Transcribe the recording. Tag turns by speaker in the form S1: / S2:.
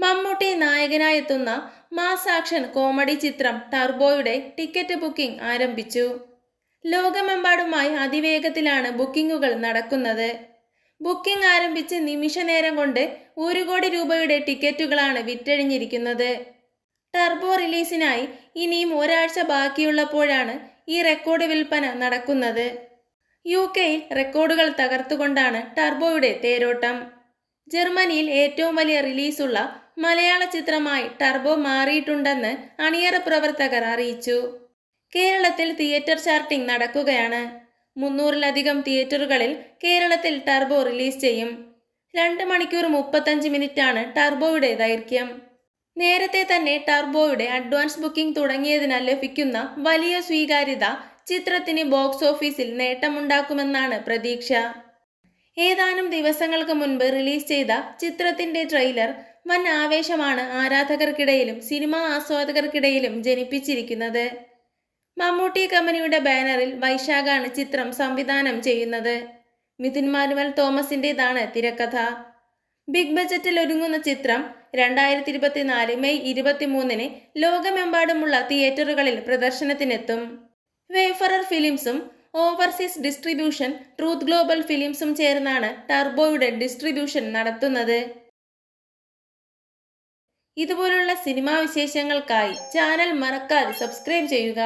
S1: Mammootty നായകനായെത്തുന്ന mass action comedy ചിത്രം ടർബോയുടെ ticket booking ആരംഭിച്ചു. ലോകമെമ്പാടുമായി അതിവേഗത്തിലാണ് ബുക്കിംഗുകൾ നടക്കുന്നത്. ബുക്കിംഗ് ആരംഭിച്ച് നിമിഷ നേരം കൊണ്ട് 1 കോടി രൂപയുടെ ടിക്കറ്റുകളാണ് വിറ്റഴിഞ്ഞിരിക്കുന്നത്. ടർബോ റിലീസിനായി ഇനിയും ഒരാഴ്ച ബാക്കിയുള്ളപ്പോഴാണ് ഈ റെക്കോർഡ് വിൽപ്പന നടക്കുന്നത്. UK-യിൽ റെക്കോർഡുകൾ തകർത്തുകൊണ്ടാണ് ടർബോയുടെ തേരോട്ടം. ജർമ്മനിയിൽ ഏറ്റവും വലിയ റിലീസുള്ള മലയാള ചിത്രമായി ടർബോ മാറിയിട്ടുണ്ടെന്ന് അണിയറ പ്രവർത്തകർ അറിയിച്ചു. കേരളത്തിൽ തിയേറ്റർ ചാർട്ടിംഗ് നടക്കുകയാണ്. 300-ലധികം തിയേറ്ററുകളിൽ കേരളത്തിൽ ടർബോ റിലീസ് ചെയ്യും. 2 മണിക്കൂർ 35 മിനിറ്റാണ് ടർബോയുടെ ദൈർഘ്യം. നേരത്തെ തന്നെ ടർബോയുടെ അഡ്വാൻസ് ബുക്കിംഗ് തുടങ്ങിയതിനാൽ ലഭിക്കുന്ന വലിയ സ്വീകാര്യത ചിത്രത്തിന് ബോക്സ് ഓഫീസിൽ നേട്ടമുണ്ടാക്കുമെന്നാണ് പ്രതീക്ഷ. ഏതാനും ദിവസങ്ങൾക്ക് മുൻപ് റിലീസ് ചെയ്ത ചിത്രത്തിന്റെ ട്രെയിലർ വൻ ആവേശമാണ് ആരാധകർക്കിടയിലും സിനിമാ ആസ്വാദകർക്കിടയിലും ജനിപ്പിച്ചിരിക്കുന്നത്. മമ്മൂട്ടി കമ്പനിയുടെ ബാനറിൽ വൈശാഖാണ് ചിത്രം സംവിധാനം ചെയ്യുന്നത്. മിഥുൻ മാനുവൽ തോമസിൻ്റെതാണ് തിരക്കഥ. ബിഗ് ബജറ്റിൽ ഒരുങ്ങുന്ന ചിത്രം 2024 മെയ് 23-ന് ലോകമെമ്പാടുമുള്ള തിയേറ്ററുകളിൽ പ്രദർശനത്തിനെത്തും. വേഫറർ ഫിലിംസും ഓവർസീസ് ഡിസ്ട്രിബ്യൂഷൻ ട്രൂത്ത് ഗ്ലോബൽ ഫിലിംസും ചേർന്നാണ് ടർബോയുടെ ഡിസ്ട്രിബ്യൂഷൻ നടത്തുന്നത്. ഇതുപോലുള്ള സിനിമാ വിശേഷങ്ങൾക്കായി ചാനൽ മറക്കാതെ സബ്സ്ക്രൈബ് ചെയ്യുക.